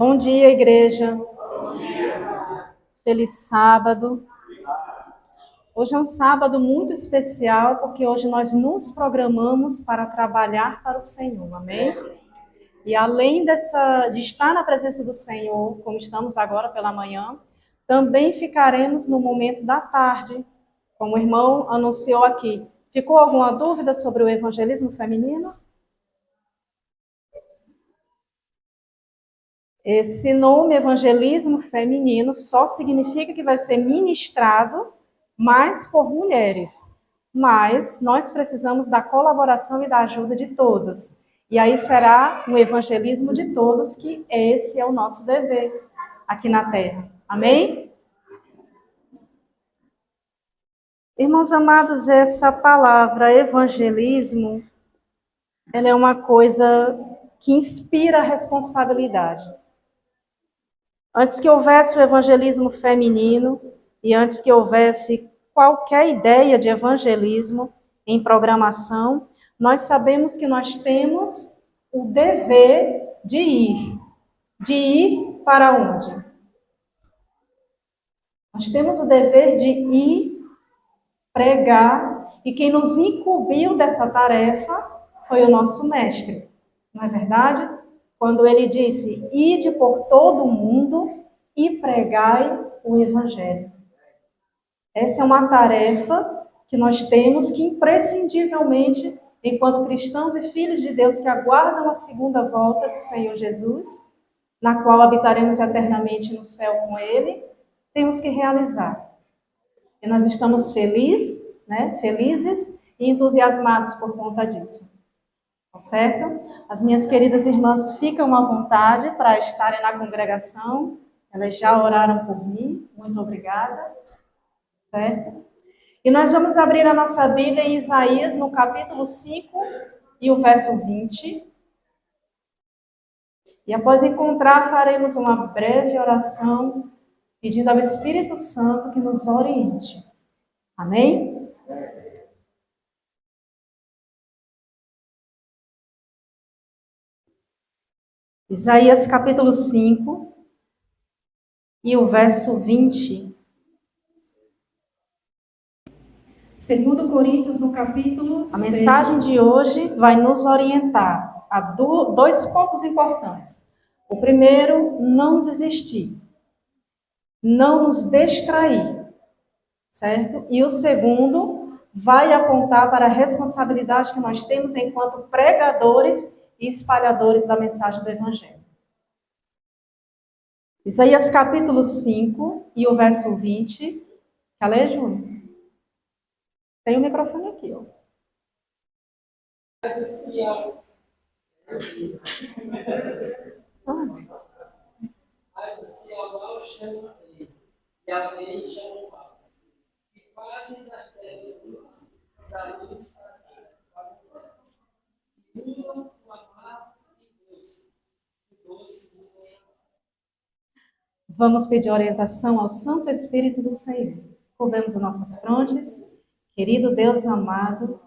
Bom dia, igreja. Feliz sábado. Hoje é um sábado muito especial, porque hoje nós nos programamos para trabalhar para o Senhor, amém? E além de estar na presença do Senhor, como estamos agora pela manhã, também ficaremos no momento da tarde, como o irmão anunciou aqui. Ficou alguma dúvida sobre o evangelismo feminino? Esse nome evangelismo feminino só significa que vai ser ministrado mais por mulheres. Mas nós precisamos da colaboração e da ajuda de todos. E aí será um evangelismo de todos, que esse é o nosso dever aqui na Terra. Amém? Irmãos amados, essa palavra evangelismo, ela é uma coisa que inspira responsabilidade. Antes que houvesse o evangelismo feminino e antes que houvesse qualquer ideia de evangelismo em programação, nós sabemos que nós temos o dever de ir. De ir para onde? Nós temos o dever de ir pregar, e quem nos incumbiu dessa tarefa foi o nosso mestre. Não é verdade? Quando ele disse: "Ide por todo o mundo e pregai o evangelho". Essa é uma tarefa que nós temos que imprescindivelmente, enquanto cristãos e filhos de Deus que aguardam a segunda volta do Senhor Jesus, na qual habitaremos eternamente no céu com Ele, temos que realizar. E nós estamos felizes e entusiasmados por conta disso. Tá certo? As minhas queridas irmãs ficam à vontade para estarem na congregação. Elas já oraram por mim. Muito obrigada. Certo? E nós vamos abrir a nossa Bíblia em Isaías, no capítulo 5 e o verso 20. E após encontrar, faremos uma breve oração, pedindo ao Espírito Santo que nos oriente. Amém? Isaías capítulo 5 e o verso 20. 2 Coríntios, no capítulo 6. A mensagem de hoje vai nos orientar a dois pontos importantes. O primeiro, não desistir, não nos distrair, certo? E o segundo, vai apontar para a responsabilidade que nós temos enquanto pregadores e espalhadores da mensagem do Evangelho. Isaías capítulo 5 e o verso 20. Quer ler, Júnior? Tem o microfone aqui, ó. Vamos pedir orientação ao Santo Espírito do Senhor. Curvemos as nossas frontes. Querido Deus amado,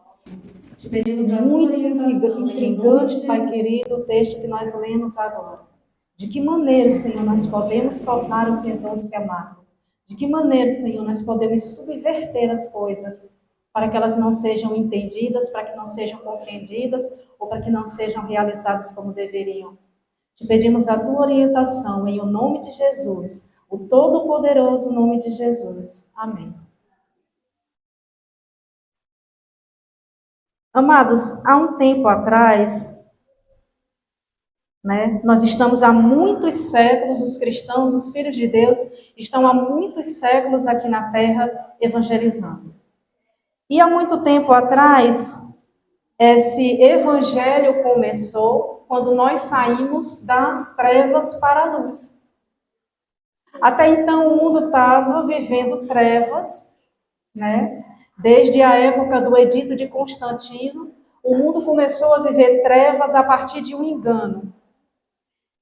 te pedimos muito intrigante, Pai querido, o texto que nós lemos agora. De que maneira, Senhor, nós podemos tornar o que é doce e amargo? De que maneira, Senhor, nós podemos subverter as coisas para que elas não sejam entendidas, para que não sejam compreendidas ou para que não sejam realizadas como deveriam? Te pedimos a tua orientação em o nome de Jesus, o todo-poderoso nome de Jesus. Amém. Amados, há um tempo atrás, nós estamos há muitos séculos, os cristãos, os filhos de Deus, estão há muitos séculos aqui na Terra evangelizando. E há muito tempo atrás, esse evangelho começou quando nós saímos das trevas para a luz. Até então o mundo estava vivendo trevas, Desde a época do Edito de Constantino, o mundo começou a viver trevas a partir de um engano.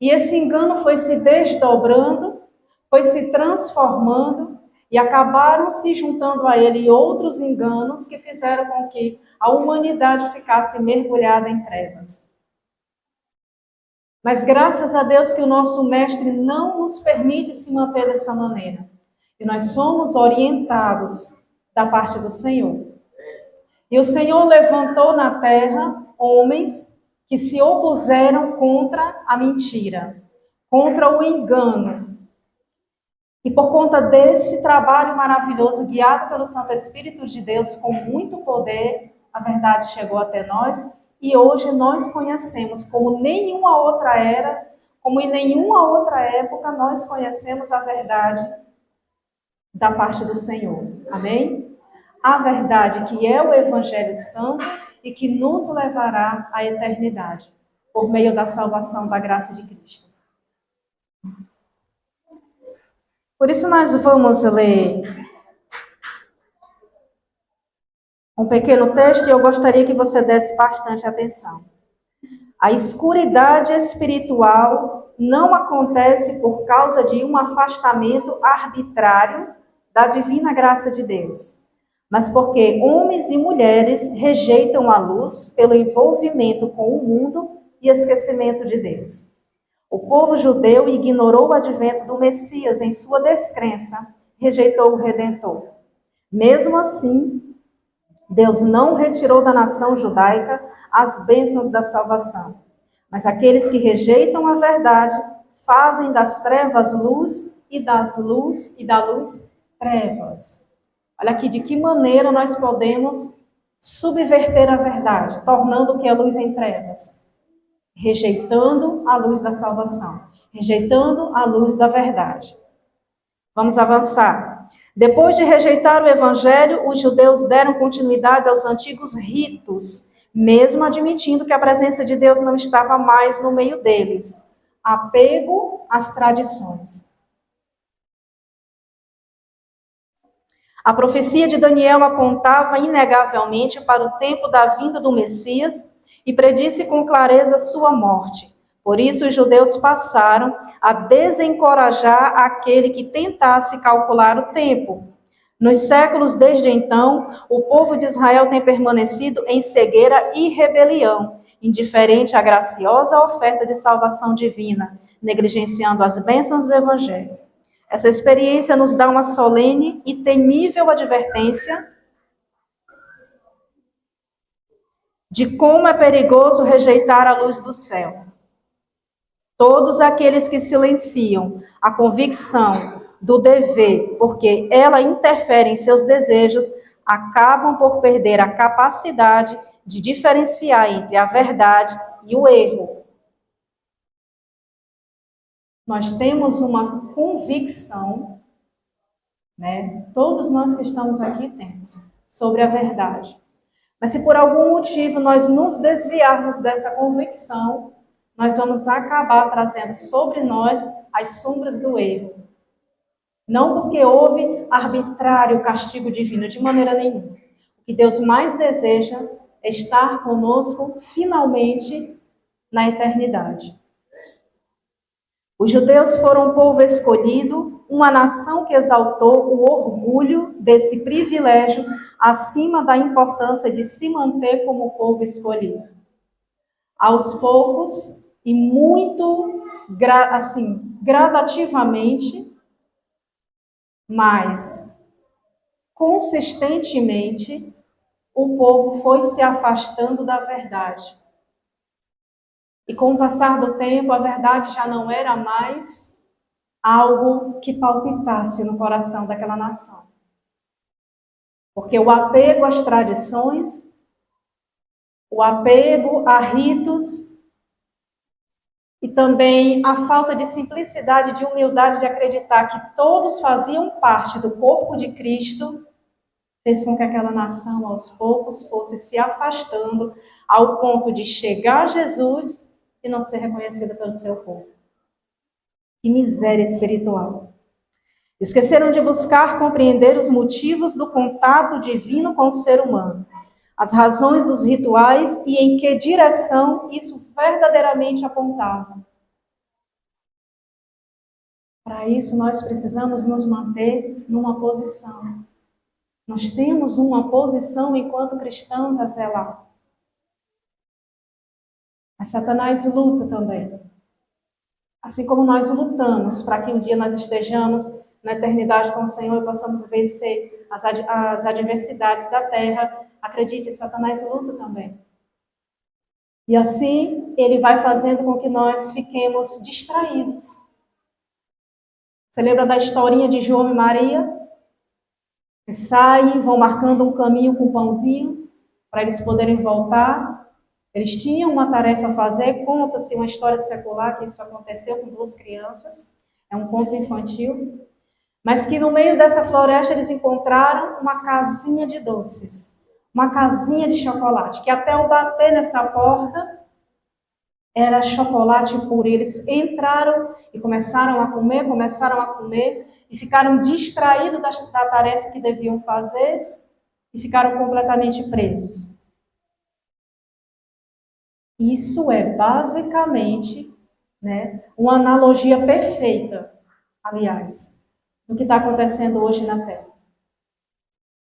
E esse engano foi se desdobrando, foi se transformando e acabaram se juntando a ele outros enganos que fizeram com que a humanidade ficasse mergulhada em trevas. Mas graças a Deus que o nosso mestre não nos permite se manter dessa maneira. E nós somos orientados da parte do Senhor. E o Senhor levantou na terra homens que se opuseram contra a mentira, contra o engano. E por conta desse trabalho maravilhoso, guiado pelo Santo Espírito de Deus, com muito poder, a verdade chegou até nós e hoje nós conhecemos como nenhuma outra era, como em nenhuma outra época, nós conhecemos a verdade da parte do Senhor. Amém? A verdade que é o Evangelho Santo e que nos levará à eternidade, por meio da salvação da graça de Cristo. Por isso nós vamos ler um pequeno texto e eu gostaria que você desse bastante atenção. A escuridade espiritual não acontece por causa de um afastamento arbitrário da divina graça de Deus, mas porque homens e mulheres rejeitam a luz pelo envolvimento com o mundo e esquecimento de Deus. O povo judeu ignorou o advento do Messias em sua descrença, rejeitou o Redentor. Mesmo assim, Deus não retirou da nação judaica as bênçãos da salvação. Mas aqueles que rejeitam a verdade fazem das trevas luz e da luz trevas. Olha aqui de que maneira nós podemos subverter a verdade, tornando o que é luz em trevas. Rejeitando a luz da salvação, rejeitando a luz da verdade. Vamos avançar. Depois de rejeitar o evangelho, os judeus deram continuidade aos antigos ritos, mesmo admitindo que a presença de Deus não estava mais no meio deles. Apego às tradições. A profecia de Daniel apontava inegavelmente para o tempo da vinda do Messias e predisse com clareza sua morte. Por isso, os judeus passaram a desencorajar aquele que tentasse calcular o tempo. Nos séculos desde então, o povo de Israel tem permanecido em cegueira e rebelião, indiferente à graciosa oferta de salvação divina, negligenciando as bênçãos do Evangelho. Essa experiência nos dá uma solene e temível advertência de como é perigoso rejeitar a luz do céu. Todos aqueles que silenciam a convicção do dever, porque ela interfere em seus desejos, acabam por perder a capacidade de diferenciar entre a verdade e o erro. Nós temos uma convicção, né? Todos nós que estamos aqui temos, sobre a verdade. Mas se por algum motivo nós nos desviarmos dessa convicção, nós vamos acabar trazendo sobre nós as sombras do erro. Não porque houve arbitrário castigo divino, de maneira nenhuma. O que Deus mais deseja é estar conosco finalmente na eternidade. Os judeus foram um povo escolhido, uma nação que exaltou o orgulho desse privilégio acima da importância de se manter como povo escolhido. Aos poucos e muito gradativamente, mas consistentemente, o povo foi se afastando da verdade. E com o passar do tempo, a verdade já não era mais algo que palpitasse no coração daquela nação. Porque o apego às tradições, o apego a ritos e também a falta de simplicidade, de humildade, de acreditar que todos faziam parte do corpo de Cristo, fez com que aquela nação, aos poucos, fosse se afastando ao ponto de chegar a Jesus e não ser reconhecida pelo seu povo. Que miséria espiritual! Esqueceram de buscar compreender os motivos do contato divino com o ser humano, as razões dos rituais e em que direção isso verdadeiramente apontava. Para isso, nós precisamos nos manter numa posição. Nós temos uma posição enquanto cristãos a zelar. Mas Satanás luta também. Assim como nós lutamos para que um dia nós estejamos na eternidade com o Senhor e possamos vencer as adversidades da terra, acredite, Satanás luta também. E assim, ele vai fazendo com que nós fiquemos distraídos. Você lembra da historinha de João e Maria? Que saem, vão marcando um caminho com um pãozinho, para eles poderem voltar. Eles tinham uma tarefa a fazer, conta-se uma história secular que isso aconteceu com 2 crianças, é um conto infantil, mas que no meio dessa floresta eles encontraram uma casinha de doces, uma casinha de chocolate, que até ao bater nessa porta, era chocolate puro. Eles entraram e começaram a comer, e ficaram distraídos da tarefa que deviam fazer e ficaram completamente presos. Isso é basicamente, uma analogia perfeita, aliás, do que está acontecendo hoje na Terra.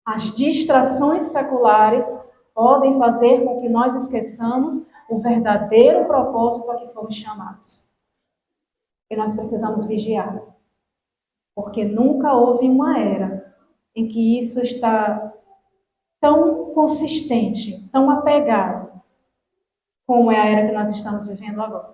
As distrações seculares podem fazer com que nós esqueçamos o verdadeiro propósito a que fomos chamados. E nós precisamos vigiar, porque nunca houve uma era em que isso está tão consistente, tão apegado, como é a era que nós estamos vivendo agora.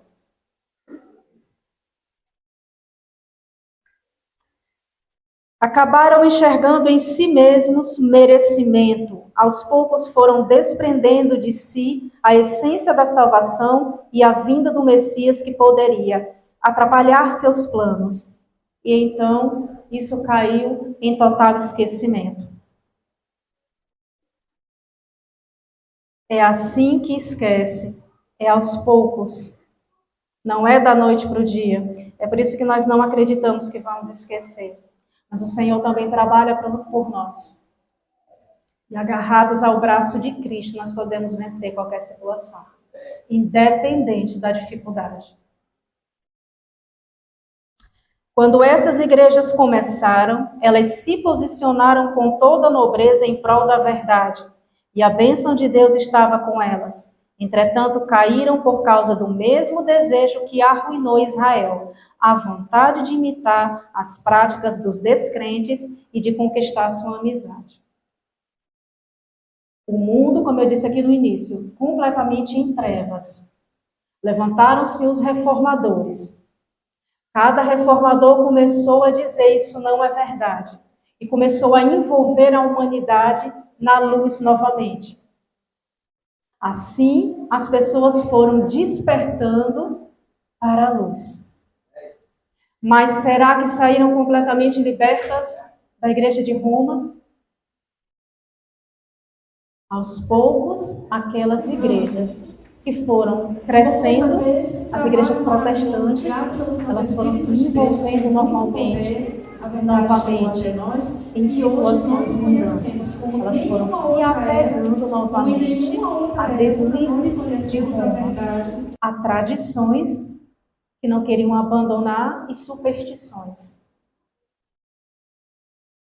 Acabaram enxergando em si mesmos merecimento. Aos poucos foram desprendendo de si a essência da salvação e a vinda do Messias que poderia atrapalhar seus planos. E então isso caiu em total esquecimento. É assim que esquece, é aos poucos, não é da noite para o dia. É por isso que nós não acreditamos que vamos esquecer. Mas o Senhor também trabalha por nós. E agarrados ao braço de Cristo, nós podemos vencer qualquer situação, independente da dificuldade. Quando essas igrejas começaram, elas se posicionaram com toda a nobreza em prol da verdade, e a bênção de Deus estava com elas. Entretanto, caíram por causa do mesmo desejo que arruinou Israel, a vontade de imitar as práticas dos descrentes e de conquistar sua amizade. O mundo, como eu disse aqui no início, completamente em trevas. Levantaram-se os reformadores. Cada reformador começou a dizer isso não é verdade. E começou a envolver a humanidade na luz novamente. Assim, as pessoas foram despertando para a luz. Mas será que saíram completamente libertas da igreja de Roma? Aos poucos, aquelas igrejas que foram crescendo, as igrejas protestantes, elas foram se envolvendo novamente em situações mundanas. Elas foram se apegando novamente a deslizes de Roma, a tradições que não queriam abandonar e superstições.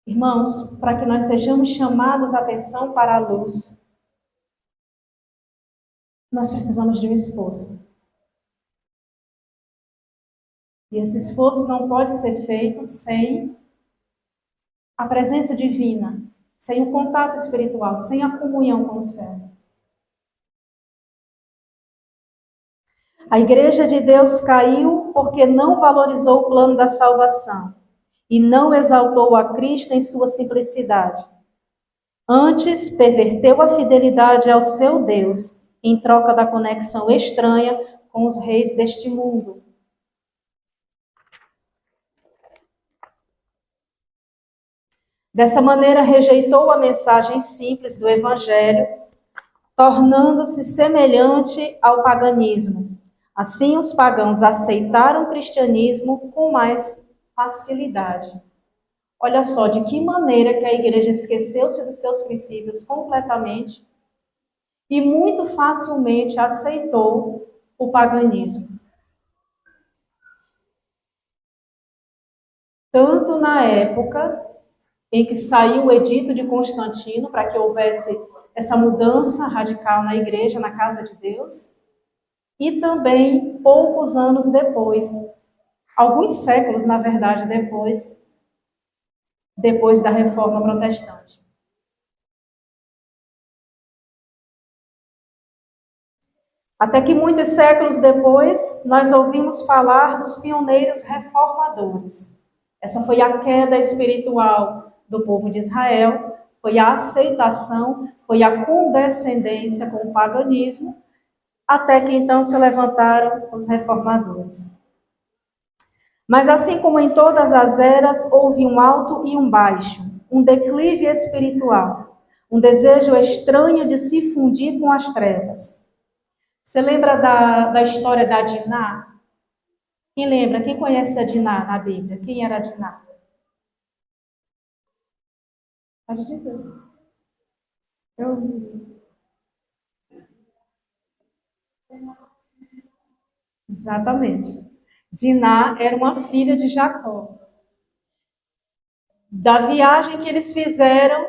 Irmãos, para que nós sejamos chamados a atenção para a luz, nós precisamos de um esforço. E esse esforço não pode ser feito sem a presença divina, sem o contato espiritual, sem a comunhão com o céu. A igreja de Deus caiu porque não valorizou o plano da salvação e não exaltou a Cristo em sua simplicidade. Antes, perverteu a fidelidade ao seu Deus em troca da conexão estranha com os reis deste mundo. Dessa maneira, rejeitou a mensagem simples do Evangelho, tornando-se semelhante ao paganismo. Assim, os pagãos aceitaram o cristianismo com mais facilidade. Olha só de que maneira que a igreja esqueceu-se dos seus princípios completamente e muito facilmente aceitou o paganismo. Tanto na época em que saiu o edito de Constantino para que houvesse essa mudança radical na igreja, na casa de Deus, e também poucos anos depois, alguns séculos, na verdade, depois da Reforma Protestante. Até que muitos séculos depois, nós ouvimos falar dos pioneiros reformadores. Essa foi a queda espiritual do povo de Israel, foi a aceitação, foi a condescendência com o paganismo, até que então se levantaram os reformadores. Mas assim como em todas as eras, houve um alto e um baixo, um declive espiritual, um desejo estranho de se fundir com as trevas. Você lembra da história da Diná? Quem lembra? Quem conhece a Diná na Bíblia? Quem era a Diná? Pode dizer. Eu... Exatamente. Diná era uma filha de Jacó. Da viagem que eles fizeram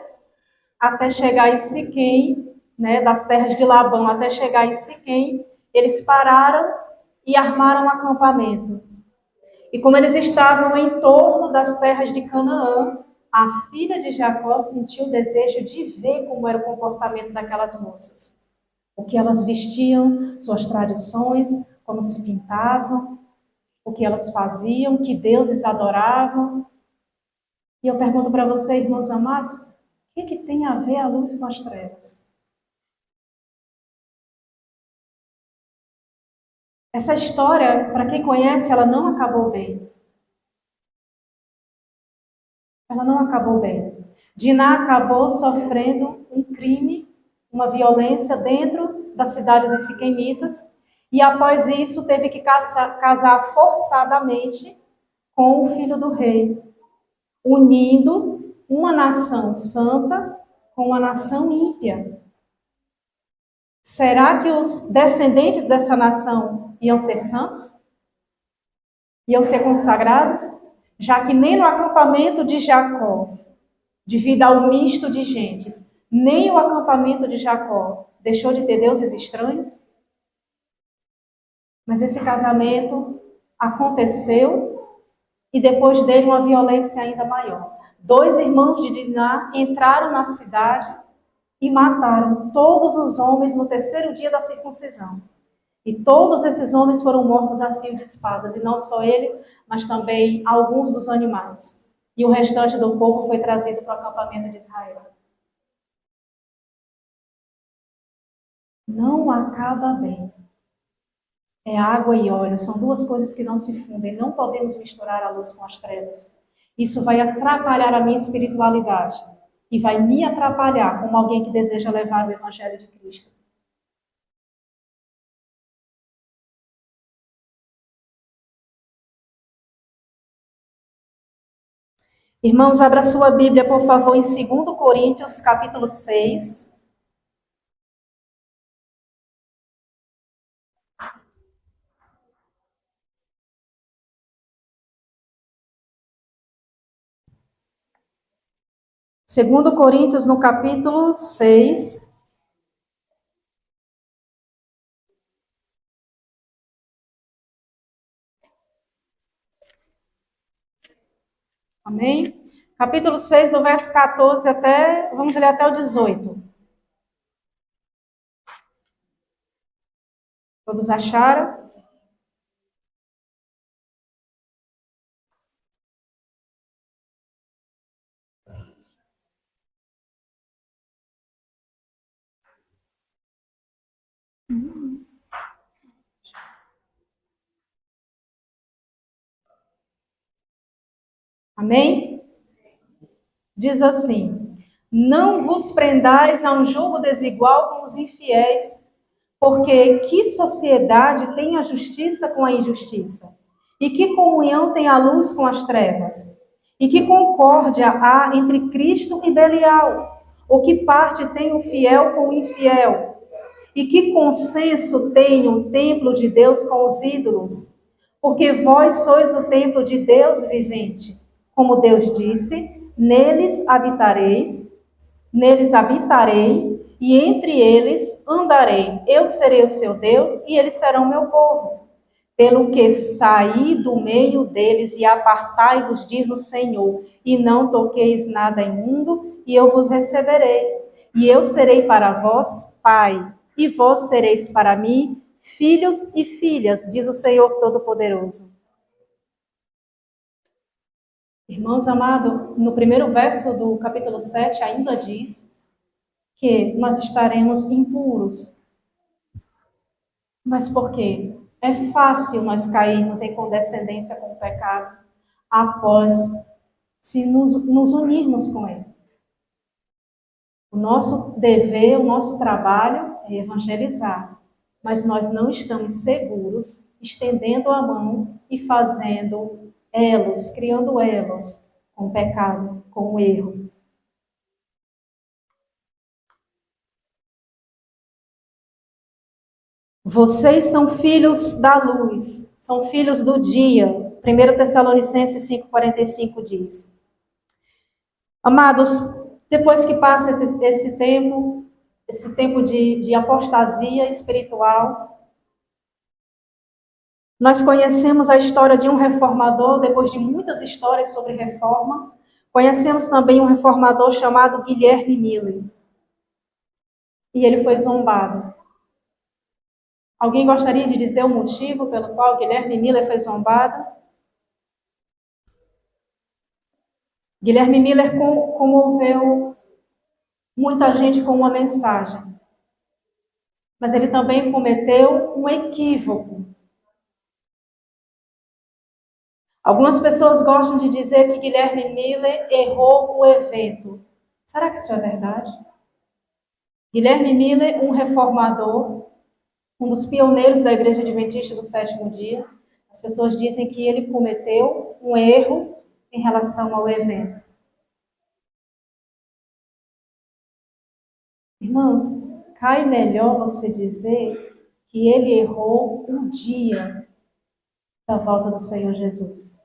até chegar em Siquém, né, das terras de Labão até chegar em Siquém, eles pararam e armaram um acampamento. E como eles estavam em torno das terras de Canaã, a filha de Jacó sentiu o desejo de ver como era o comportamento daquelas moças. O que elas vestiam, suas tradições, como se pintavam, o que elas faziam, que deuses adoravam. E eu pergunto para você, irmãos amados, o que tem a ver a luz com as trevas? Essa história, para quem conhece, ela não acabou bem. Ela não acabou bem. Diná acabou sofrendo um crime, uma violência dentro da cidade dos Siquemitas, e após isso teve que casar forçadamente com o filho do rei, unindo uma nação santa com uma nação ímpia. Será que os descendentes dessa nação iam ser santos? Iam ser consagrados? Já que nem no acampamento de Jacó, devido ao misto de gentes, nem o acampamento de Jacó deixou de ter deuses estranhos? Mas esse casamento aconteceu e depois dele uma violência ainda maior. 2 irmãos de Diná entraram na cidade e mataram todos os homens no 3º dia da circuncisão. E todos esses homens foram mortos a fio de espadas, e não só ele, mas também alguns dos animais. E o restante do povo foi trazido para o acampamento de Israel. Não acaba bem. É água e óleo, são 2 coisas que não se fundem. Não podemos misturar a luz com as trevas. Isso vai atrapalhar a minha espiritualidade e vai me atrapalhar como alguém que deseja levar o Evangelho de Cristo. Irmãos, abra sua Bíblia, por favor, em 2 Coríntios, capítulo 6. Segundo Coríntios, no capítulo 6. Amém? Capítulo 6, do verso 14 até, vamos ler até o 18. Todos acharam? Amém? Diz assim: não vos prendais a um jugo desigual com os infiéis, porque que sociedade tem a justiça com a injustiça? E que comunhão tem a luz com as trevas? E que concórdia há entre Cristo e Belial? Ou que parte tem o fiel com o infiel? E que consenso tem o templo de Deus com os ídolos? Porque vós sois o templo de Deus vivente. Como Deus disse, neles habitarei, e entre eles andarei. Eu serei o seu Deus, e eles serão meu povo. Pelo que saí do meio deles e apartai-vos, diz o Senhor, e não toqueis nada imundo, e eu vos receberei. E eu serei para vós pai, e vós sereis para mim filhos e filhas, diz o Senhor Todo-Poderoso. Irmãos amados, no primeiro verso do capítulo 7 ainda diz que nós estaremos impuros. Mas por quê? É fácil nós cairmos em condescendência com o pecado após se nos unirmos com ele. O nosso dever, o nosso trabalho é evangelizar, mas nós não estamos seguros estendendo a mão e fazendo elos, criando elos com o pecado, com o erro. Vocês são filhos da luz, são filhos do dia. 1 Tessalonicenses 5,45 diz. Amados, depois que passa esse tempo de apostasia espiritual, nós conhecemos a história de um reformador, depois de muitas histórias sobre reforma, conhecemos também um reformador chamado Guilherme Miller. E ele foi zombado. Alguém gostaria de dizer o motivo pelo qual Guilherme Miller foi zombado? Guilherme Miller comoveu muita gente com uma mensagem, mas ele também cometeu um equívoco. Algumas pessoas gostam de dizer que Guilherme Miller errou o evento. Será que isso é verdade? Guilherme Miller, um reformador, um dos pioneiros da Igreja Adventista do Sétimo Dia, as pessoas dizem que ele cometeu um erro em relação ao evento. Irmãos, cai melhor você dizer que ele errou o dia da volta do Senhor Jesus.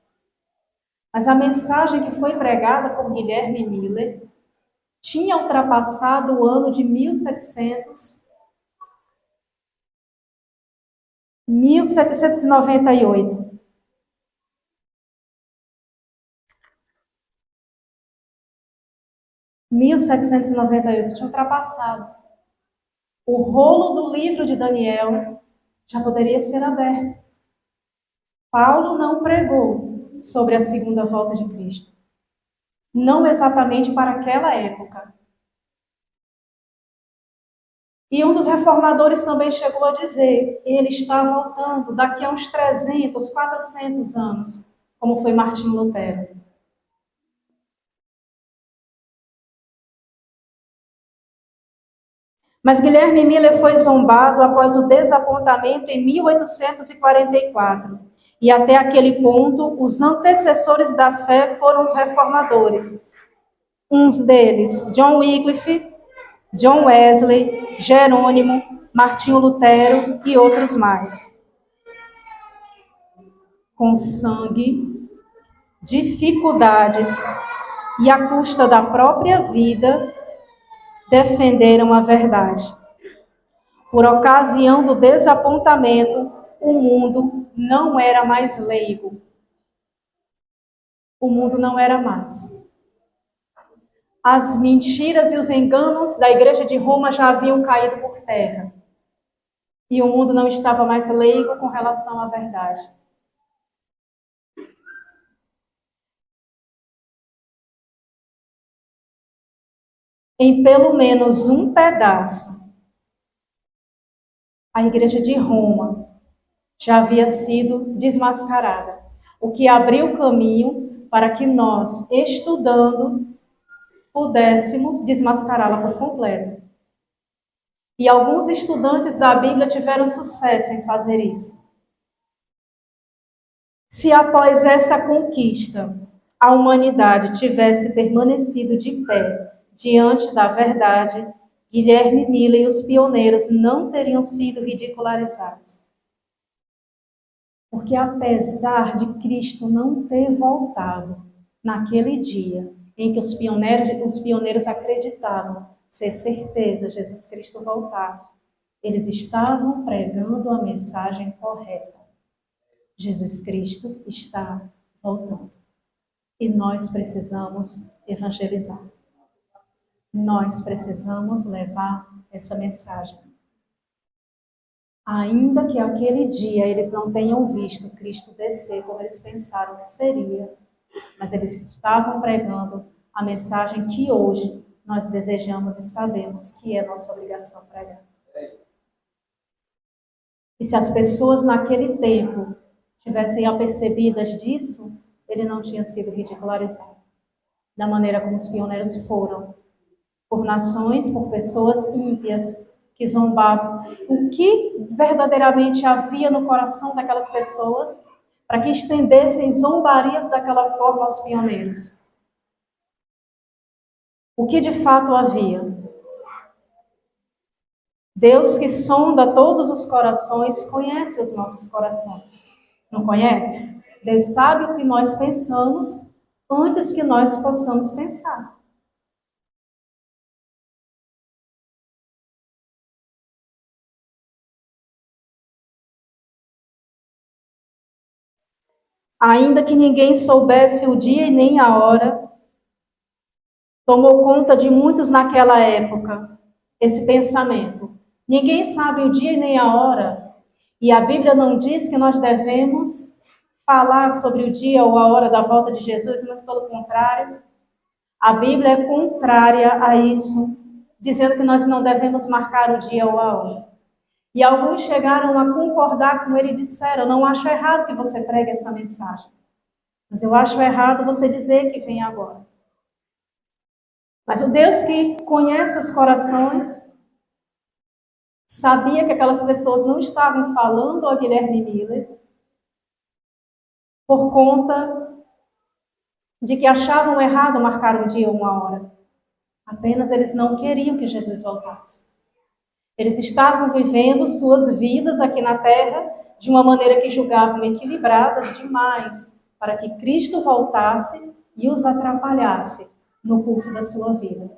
Mas a mensagem que foi pregada por Guilherme Miller tinha ultrapassado o ano de 1798. 1798 tinha ultrapassado. O rolo do livro de Daniel já poderia ser aberto. Paulo não pregou sobre a segunda volta de Cristo. Não exatamente para aquela época. E um dos reformadores também chegou a dizer, ele está voltando daqui a uns 300, 400 anos, como foi Martinho Lutero. Mas Guilherme Miller foi zombado após o desapontamento em 1844. E até aquele ponto, os antecessores da fé foram os reformadores. Uns deles, John Wycliffe, John Wesley, Jerônimo, Martinho Lutero e outros mais. Com sangue, dificuldades e à custa da própria vida, defenderam a verdade. Por ocasião do desapontamento, o mundo não era mais leigo. O mundo não era mais. As mentiras e os enganos da Igreja de Roma já haviam caído por terra. E o mundo não estava mais leigo com relação à verdade. Em pelo menos um pedaço, a Igreja de Roma já havia sido desmascarada, o que abriu caminho para que nós, estudando, pudéssemos desmascará-la por completo. E alguns estudantes da Bíblia tiveram sucesso em fazer isso. Se após essa conquista a humanidade tivesse permanecido de pé diante da verdade, Guilherme Miller e os pioneiros não teriam sido ridicularizados. Porque apesar de Cristo não ter voltado naquele dia em que os pioneiros acreditavam ser certeza Jesus Cristo voltar, eles estavam pregando a mensagem correta. Jesus Cristo está voltando. E nós precisamos evangelizar. Nós precisamos levar essa mensagem. Ainda que aquele dia eles não tenham visto Cristo descer como eles pensaram que seria, mas eles estavam pregando a mensagem que hoje nós desejamos e sabemos que é nossa obrigação pregar. E se as pessoas naquele tempo tivessem apercebidas disso, ele não tinha sido ridicularizado. Da maneira como os pioneiros foram, por nações, por pessoas ímpias que zombavam. O que verdadeiramente havia no coração daquelas pessoas para que estendessem zombarias daquela forma aos pioneiros? O que de fato havia? Deus que sonda todos os corações conhece os nossos corações. Não conhece? Deus sabe o que nós pensamos antes que nós possamos pensar. Ainda que ninguém soubesse o dia e nem a hora, tomou conta de muitos naquela época esse pensamento. Ninguém sabe o dia e nem a hora, e a Bíblia não diz que nós devemos falar sobre o dia ou a hora da volta de Jesus, muito pelo contrário. A Bíblia é contrária a isso, dizendo que nós não devemos marcar o dia ou a hora. E alguns chegaram a concordar com ele e disseram: não acho errado que você pregue essa mensagem, mas eu acho errado você dizer que vem agora. Mas o Deus que conhece os corações sabia que aquelas pessoas não estavam falando a Guilherme Miller por conta de que achavam errado marcar um dia ou uma hora. Apenas eles não queriam que Jesus voltasse. Eles estavam vivendo suas vidas aqui na terra de uma maneira que julgavam equilibradas demais para que Cristo voltasse e os atrapalhasse no curso da sua vida.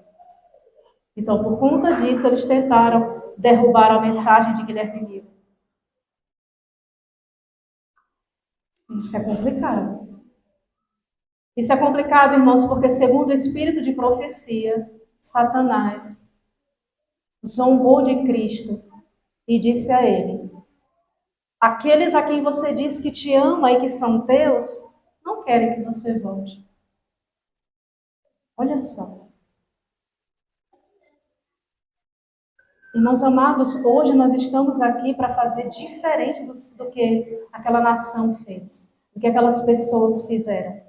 Então, por conta disso, eles tentaram derrubar a mensagem de Guilherme Miller. Isso é complicado. Isso é complicado, irmãos, porque segundo o espírito de profecia, Satanás zombou de Cristo e disse a ele: aqueles a quem você diz que te ama e que são teus, não querem que você volte. Olha só. Irmãos amados, hoje nós estamos aqui para fazer diferente do que aquela nação fez, do que aquelas pessoas fizeram.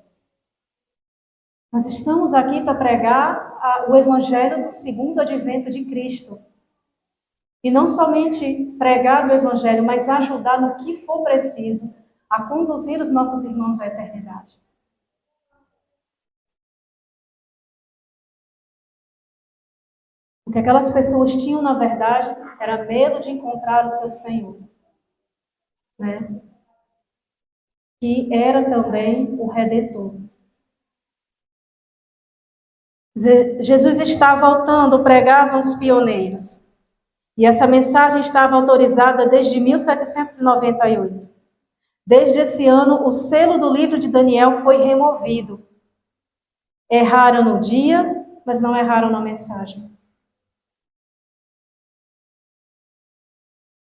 Nós estamos aqui para pregar o evangelho do segundo advento de Cristo. E não somente pregar o evangelho, mas ajudar no que for preciso a conduzir os nossos irmãos à eternidade. O que aquelas pessoas tinham, na verdade, era medo de encontrar o seu Senhor, né? Que era também o Redentor. Jesus está voltando, pregavam os pioneiros. E essa mensagem estava autorizada desde 1798. Desde esse ano, o selo do livro de Daniel foi removido. Erraram no dia, mas não erraram na mensagem.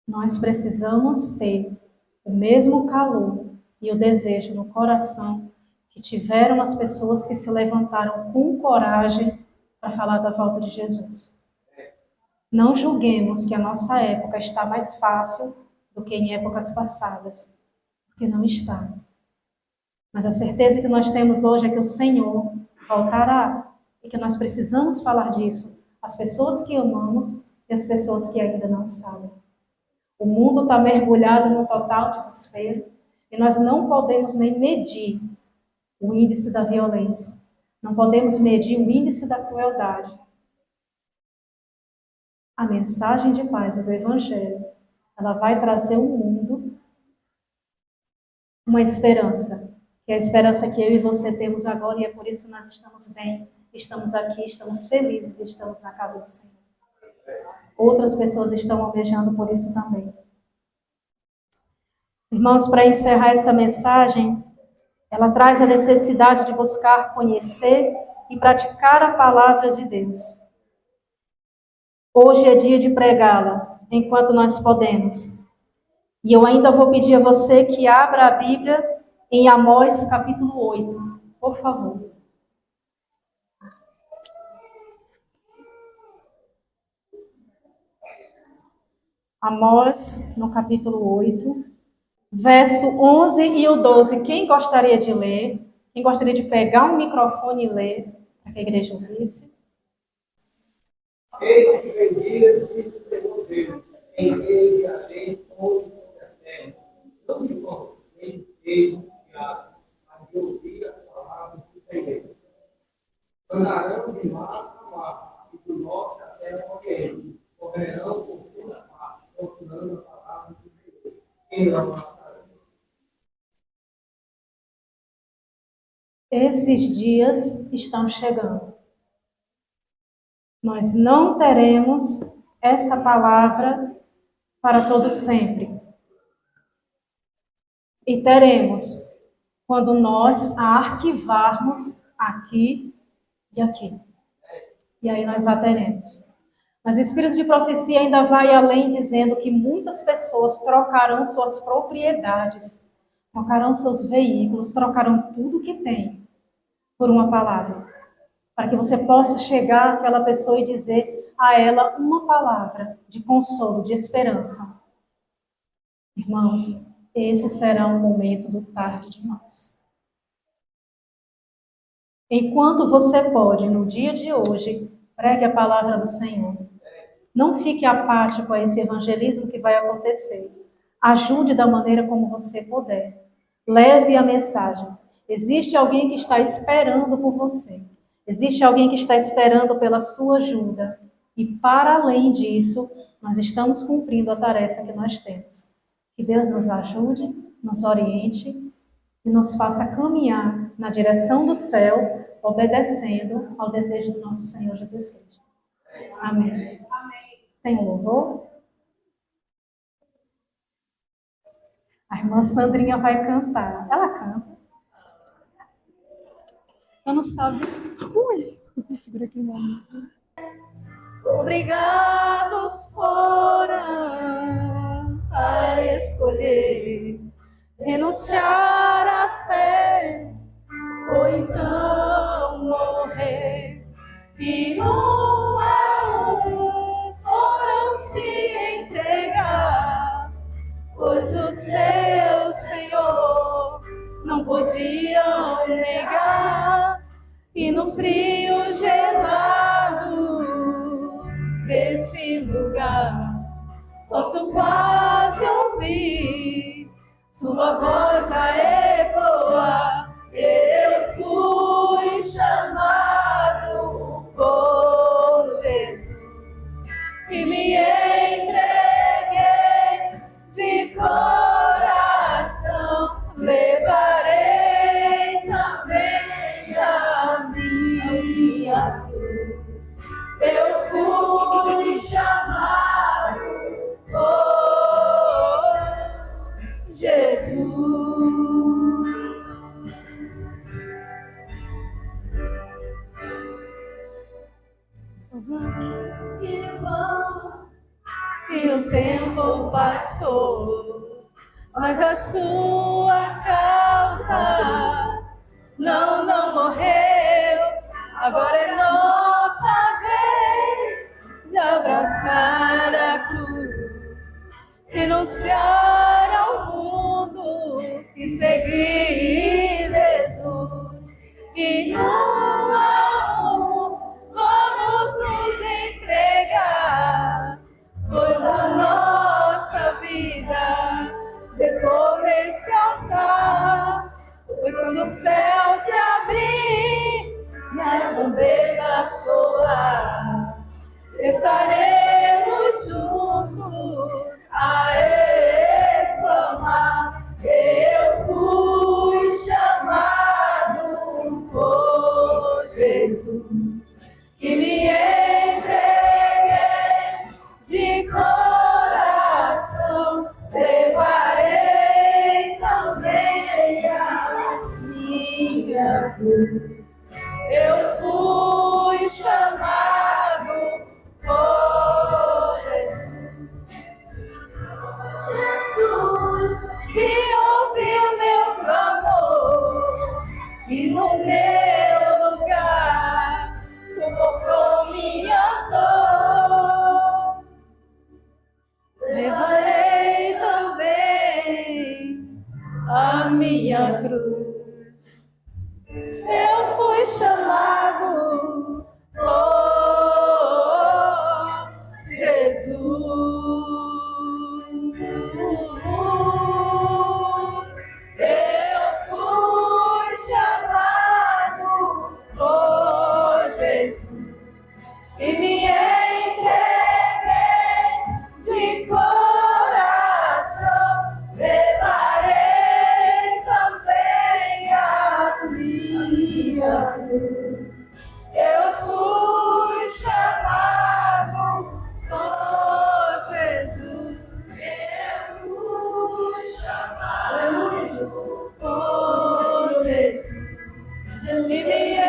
Nós precisamos ter o mesmo calor e o desejo no coração que tiveram as pessoas que se levantaram com coragem para falar da volta de Jesus. Não julguemos que a nossa época está mais fácil do que em épocas passadas, porque não está. Mas a certeza que nós temos hoje é que o Senhor voltará e que nós precisamos falar disso às pessoas que amamos e às pessoas que ainda não sabem. O mundo está mergulhado num total desespero e nós não podemos nem medir o índice da violência. Não podemos medir o índice da crueldade. A mensagem de paz e do Evangelho, ela vai trazer ao mundo uma esperança, que é a esperança que eu e você temos agora, e é por isso que nós estamos bem, estamos aqui, estamos felizes e estamos na casa do Senhor. Outras pessoas estão almejando por isso também. Irmãos, para encerrar essa mensagem, ela traz a necessidade de buscar conhecer e praticar a palavra de Deus. Hoje é dia de pregá-la, enquanto nós podemos. E eu ainda vou pedir a você que abra a Bíblia em Amós, capítulo 8, por favor. Amós, no capítulo 8, verso 11 e o 12. Quem gostaria de ler? Quem gostaria de pegar um microfone e ler, para que a igreja ouvisse? Eis que vem dias, diz o Senhor Deus, em que enviarei todos sobre a terra, não de mão, nem de queijo, de água, mas de ouvir as palavras do Senhor. Andarão de mar a mar, e do norte até o oriente, correrão por toda parte, procurando a palavra do Senhor, e não acharão. Esses dias estão chegando. Nós não teremos essa palavra para todo sempre. E teremos quando nós a arquivarmos aqui e aqui. E aí nós a teremos. Mas o Espírito de profecia ainda vai além, dizendo que muitas pessoas trocarão suas propriedades, trocarão seus veículos, trocarão tudo que tem por uma palavra. Para que você possa chegar àquela pessoa e dizer a ela uma palavra de consolo, de esperança. Irmãos, esse será um momento do tarde demais. Enquanto você pode, no dia de hoje, pregue a palavra do Senhor. Não fique apático a esse evangelismo que vai acontecer. Ajude da maneira como você puder. Leve a mensagem. Existe alguém que está esperando por você. Existe alguém que está esperando pela sua ajuda. E para além disso, nós estamos cumprindo a tarefa que nós temos. Que Deus nos ajude, nos oriente e nos faça caminhar na direção do céu, obedecendo ao desejo do nosso Senhor Jesus Cristo. Amém. Tem um louvor? A irmã Sandrinha vai cantar. Ela canta. Eu não sabe. Ui, segura aqui o nome. Obrigados foram a escolher renunciar à fé ou então morrer. E um a um foram se entregar, pois o seu Senhor não podiam negar. E no frio gelado desse lugar, posso quase ouvir sua voz a ecoar. Eu fui chamado por Jesus e me entreguei de coração. Levarei também a minha cruz. Eu fui chamado por Jesus. Os anos que vão e o tempo passou, mas a sua causa não morreu. Agora é nossa vez de abraçar a cruz, renunciar ao mundo e seguir Jesus. E um a um vamos nos entregar, pois a nossa vida depois desse altar, pois quando o céu se abrir e a trombeta soar, estaremos juntos a exclamar: eu fui chamado por Jesus e me entreguei de coração. Levarei Eu fui chamado por Jesus. Jesus, que ouviu meu clamor e no meu lugar suportou minha dor. Levarei também a minha cruz. Eu fui chamado por Jesus. Eu fui chamado por Jesus e me entreguei de coração. Levarei também a minha luz. Eu fui chamado por Jesus. Eu fui chamado por Jesus. E me entreguei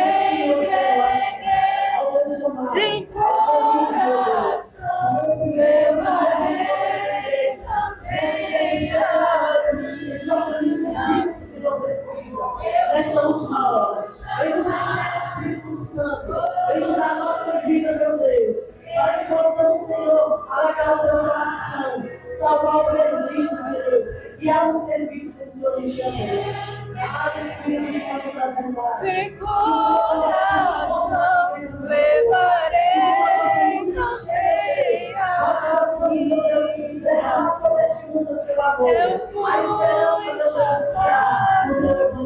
de coração. Levarei também a minha Estamos na hora. Vem nos encher, Espírito Santo. Vem usar a nossa vida, meu Deus. Para que possamos, Senhor, alagar o teu coração. Salvar o perdido, Senhor. E há um serviço que o Senhor nos chamou. Espírito Santo da verdade. de coração. Levarei também a minha. Eu fui chamado por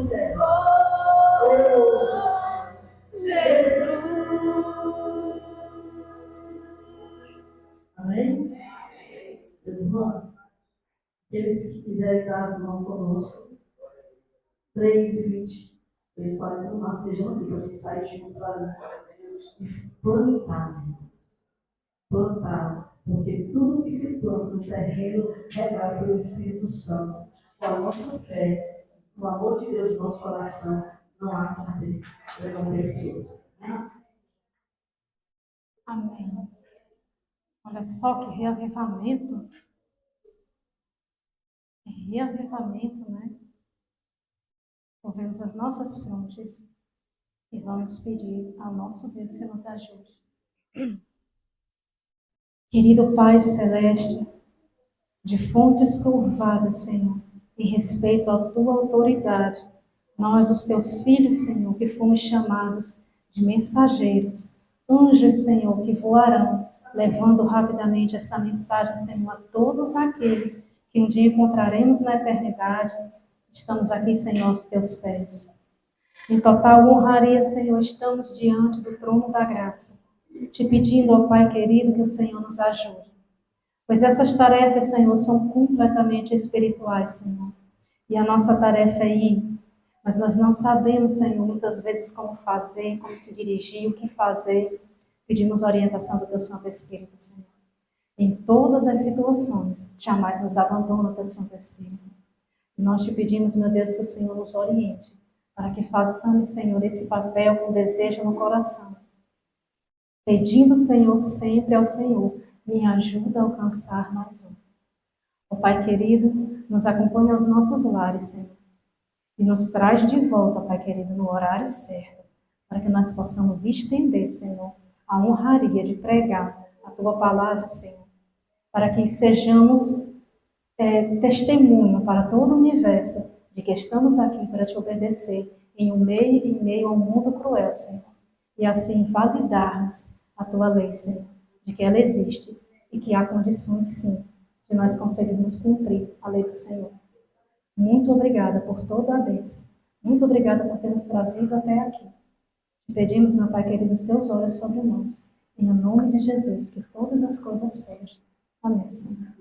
Jesus. Amém? Meus irmãos, aqueles que quiserem dar as mãos conosco, 3h20, 3h40, nós estejamos aqui para a gente sair junto para e plantar, plantar, porque tudo que se planta no terreno regado pelo Espírito Santo, com a nossa fé, com o amor de Deus no nosso coração, não há como ter fruto. Amém. Olha só que reavivamento. Que reavivamento, né? Movemos as nossas frontes e vamos pedir ao nosso Deus que nos ajude. Querido Pai Celeste, de fontes curvadas, Senhor, em respeito à Tua autoridade, nós, os Teus filhos, Senhor, que fomos chamados de mensageiros, anjos, Senhor, que voarão, levando rapidamente essa mensagem, Senhor, a todos aqueles que um dia encontraremos na eternidade. Estamos aqui, Senhor, aos Teus pés. Em total honraria, Senhor, estamos diante do trono da graça, te pedindo, ó Pai querido, que o Senhor nos ajude. Pois essas tarefas, Senhor, são completamente espirituais, Senhor. E a nossa tarefa é ir, mas nós não sabemos, Senhor, muitas vezes como fazer, como se dirigir, o que fazer. Pedimos orientação do Teu Santo Espírito, Senhor. Em todas as situações, jamais nos abandona o Teu Santo Espírito. E nós te pedimos, meu Deus, que o Senhor nos oriente, para que façamos, Senhor, esse papel com desejo no coração. Pedindo, Senhor, sempre ao Senhor, me ajuda a alcançar mais um. Ó Pai querido, nos acompanha aos nossos lares, Senhor. E nos traz de volta, Pai querido, no horário certo, para que nós possamos estender, Senhor, a honraria de pregar a Tua palavra, Senhor. Para que sejamos testemunho para todo o universo de que estamos aqui para Te obedecer em meio ao mundo cruel, Senhor. E assim validarmos a Tua lei, Senhor, de que ela existe e que há condições, sim, de nós conseguirmos cumprir a lei do Senhor. Muito obrigada por toda a bênção. Muito obrigada por ter nos trazido até aqui. Te pedimos, meu Pai querido, os Teus olhos sobre nós. Em nome de Jesus, que todas as coisas sejam. Amém, Senhor.